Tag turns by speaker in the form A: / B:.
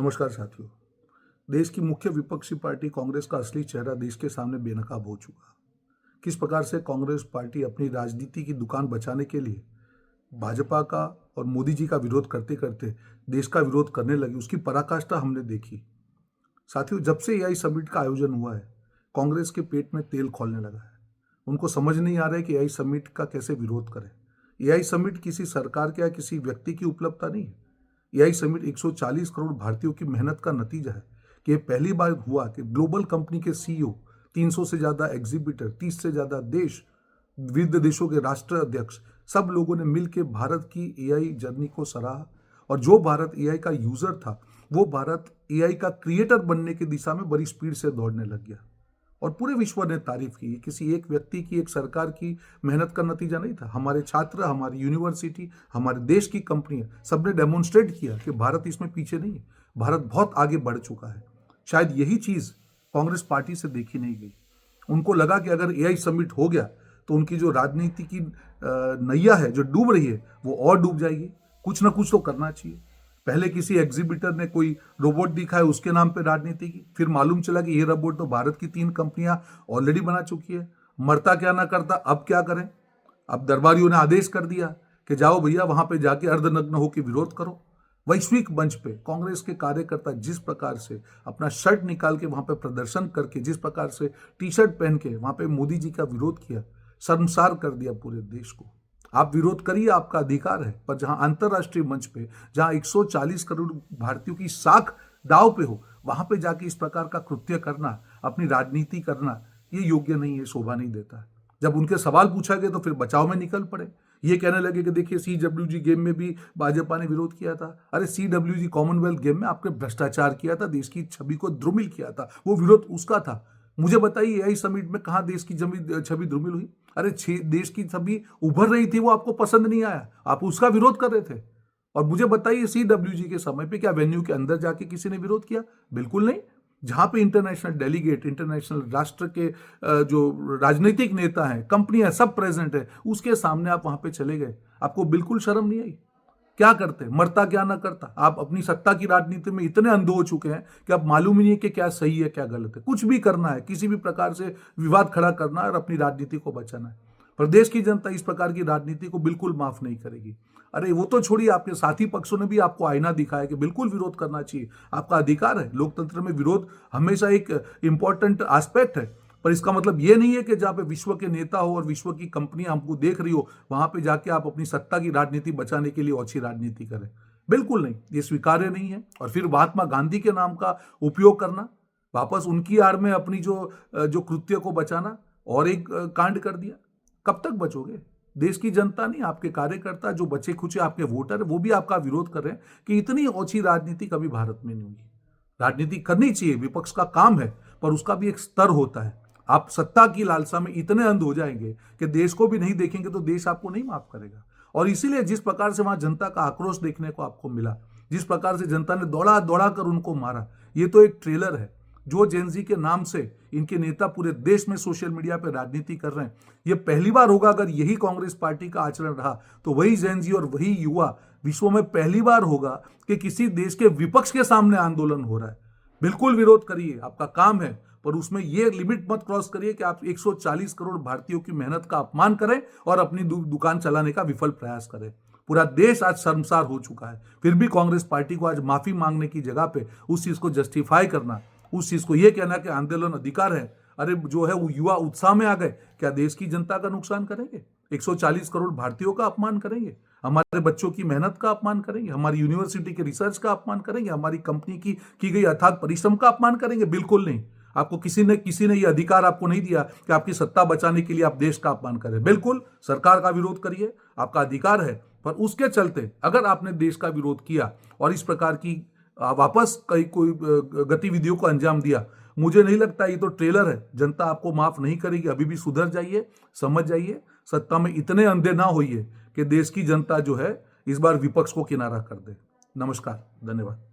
A: नमस्कार साथियों। देश की मुख्य विपक्षी पार्टी कांग्रेस का असली चेहरा देश के सामने बेनकाब हो चुका। किस प्रकार से कांग्रेस पार्टी अपनी राजनीति की दुकान बचाने के लिए भाजपा का और मोदी जी का विरोध करते करते देश का विरोध करने लगी, उसकी पराकाष्ठा हमने देखी। साथियों, जब से एआई समिट का आयोजन हुआ है, कांग्रेस के पेट में तेल खौलने लगा है। उनको समझ नहीं आ रहा है कि एआई समिट का कैसे विरोध करें। एआई समिट किसी सरकार के या किसी व्यक्ति की उपलब्धता नहीं है। एआई समिट 140 करोड़ भारतीयों की मेहनत का नतीजा है कि यह पहली बार हुआ कि ग्लोबल कंपनी के सीईओ, 300 से ज्यादा एग्जीबिटर, 30 से ज्यादा देश, विविध देशों के राष्ट्र अध्यक्ष, सब लोगों ने मिलकर भारत की एआई जर्नी को सराहा। और जो भारत एआई का यूजर था, वो भारत एआई का क्रिएटर बनने की दिशा में बड़ी स्पीड से दौड़ने लग गया। और पूरे विश्व ने तारीफ की। किसी एक व्यक्ति की, एक सरकार की मेहनत का नतीजा नहीं था। हमारे छात्र, हमारी यूनिवर्सिटी, हमारे देश की कंपनियां, सबने डेमोन्स्ट्रेट किया कि भारत इसमें पीछे नहीं है, भारत बहुत आगे बढ़ चुका है। शायद यही चीज कांग्रेस पार्टी से देखी नहीं गई। उनको लगा कि अगर एआई समिट हो गया तो उनकी जो राजनीति की नैया है जो डूब रही है, वो और डूब जाएगी। कुछ ना कुछ तो करना चाहिए। पहले किसी एग्जीबिटर ने कोई रोबोट दिखाया, उसके नाम पे राजनीति की। फिर मालूम चला कि ये रोबोट तो भारत की 3 कंपनियां ऑलरेडी बना चुकी है। मरता क्या ना करता, अब क्या करें। अब दरबारियों ने आदेश कर दिया कि जाओ भैया, वहां पे जाके अर्धनग्न होकर विरोध करो। वैश्विक मंच पे कांग्रेस के कार्यकर्ता जिस प्रकार से अपना शर्ट निकाल के वहां पे प्रदर्शन करके, जिस प्रकार से टी शर्ट पहन के वहां पे मोदी जी का विरोध किया, शर्मसार कर दिया पूरे देश को। आप विरोध करिए, आपका अधिकार है, पर जहां अंतरराष्ट्रीय मंच पे, जहां 140 करोड़ भारतीयों की साख दाव पे हो, वहां पे जाके इस प्रकार का कृत्य करना, अपनी राजनीति करना, ये योग्य नहीं है, शोभा नहीं देता। जब उनके सवाल पूछा गया तो फिर बचाव में निकल पड़े। ये कहने लगे कि देखिए, CWG गेम में भी भाजपा ने विरोध किया था। अरे CWG कॉमनवेल्थ गेम में आपने भ्रष्टाचार किया था, देश की छवि को द्रुमिल किया था, वो विरोध उसका था। मुझे बताइए, एआई समिट में कहां देश की छवि द्रुमिल हुई? अरे देश की छवि उभर रही थी, वो आपको पसंद नहीं आया, आप उसका विरोध कर रहे थे। और मुझे बताइए, CWG के समय पे क्या वेन्यू के अंदर जाके किसी ने विरोध किया? बिल्कुल नहीं। जहां पे इंटरनेशनल डेलीगेट, इंटरनेशनल राष्ट्र के जो राजनीतिक नेता हैं, कंपनियां, सब प्रेजेंट है, उसके सामने आप वहां पे चले गए, आपको बिल्कुल शर्म नहीं आई? क्या करते? मरता क्या ना करता। आप अपनी सत्ता की राजनीति में इतने अंधे हो चुके हैं कि अब मालूम ही नहीं है कि क्या सही है क्या गलत है। कुछ भी करना है, किसी भी प्रकार से विवाद खड़ा करना है और अपनी राजनीति को बचाना है। प्रदेश की जनता इस प्रकार की राजनीति को बिल्कुल माफ नहीं करेगी। अरे वो तो छोड़िए, आपके साथी पक्षों ने भी आपको आईना दिखाया कि बिल्कुल विरोध करना चाहिए, आपका अधिकार है। लोकतंत्र में विरोध हमेशा एक इंपॉर्टेंट एस्पेक्ट है। पर इसका मतलब ये नहीं है कि जहां पे विश्व के नेता हो और विश्व की कंपनियां हमको देख रही हो, वहां पे जाके आप अपनी सत्ता की राजनीति बचाने के लिए अच्छी राजनीति करें। बिल्कुल नहीं, ये स्वीकार्य नहीं है। और फिर महात्मा गांधी के नाम का उपयोग करना, वापस उनकी आड़ में अपनी जो कृत्य को बचाना, और एक कांड कर दिया। कब तक बचोगे? देश की जनता नहीं, आपके कार्यकर्ता, जो बचे खुचे आपके वोटर, वो भी आपका विरोध कर रहे हैं कि इतनी ओछी राजनीति कभी भारत में नहीं हुई। राजनीति करनी चाहिए, विपक्ष का काम है, पर उसका भी एक स्तर होता है। आप सत्ता की लालसा में इतने अंध हो जाएंगे कि देश को भी नहीं देखेंगे तो देश आपको नहीं माफ करेगा। और इसीलिए जिस प्रकार से वहां जनता का आक्रोश देखने को आपको मिला, जिस प्रकार से जनता ने दौड़ा दौड़ा कर उनको मारा, ये तो एक ट्रेलर है। जो जेनजी के नाम से इनके नेता पूरे देश में सोशल मीडिया पर राजनीति कर रहे हैं, ये पहली बार होगा। अगर यही कांग्रेस पार्टी का आचरण रहा तो वही जेनजी और वही युवा विश्व में पहली बार होगा कि किसी देश के विपक्ष के सामने आंदोलन हो रहा है। बिल्कुल विरोध करिए, आपका काम है, पर उसमें यह लिमिट मत क्रॉस करिए कि आप 140 करोड़ भारतीयों की मेहनत का अपमान करें और अपनी दुकान चलाने का विफल प्रयास करें। पूरा देश आज शर्मसार हो चुका है। फिर भी कांग्रेस पार्टी को आज माफी मांगने की जगह पे उस चीज को जस्टिफाई करना, उस चीज को यह कहना कि आंदोलन अधिकार है। अरे जो है वो युवा उत्साह में आ गए, क्या देश की जनता का नुकसान करेंगे? 140 करोड़ भारतीयों का अपमान करेंगे? हमारे बच्चों की मेहनत का अपमान करेंगे? हमारी यूनिवर्सिटी के रिसर्च का अपमान करेंगे? हमारी कंपनी की गई अथाक परिश्रम का अपमान करेंगे? बिल्कुल नहीं। आपको किसी ने ये अधिकार आपको नहीं दिया कि आपकी सत्ता बचाने के लिए आप देश का अपमान करें। बिल्कुल सरकार का विरोध करिए, आपका अधिकार है, पर उसके चलते अगर आपने देश का विरोध किया और इस प्रकार की वापस कोई गतिविधियों को अंजाम दिया, मुझे नहीं लगता, ये तो ट्रेलर है। जनता आपको माफ नहीं करेगी। अभी भी सुधर जाइए, समझ जाइए, सत्ता में इतने अंधे ना होइए कि देश की जनता जो है इस बार विपक्ष को किनारा कर दे। नमस्कार, धन्यवाद।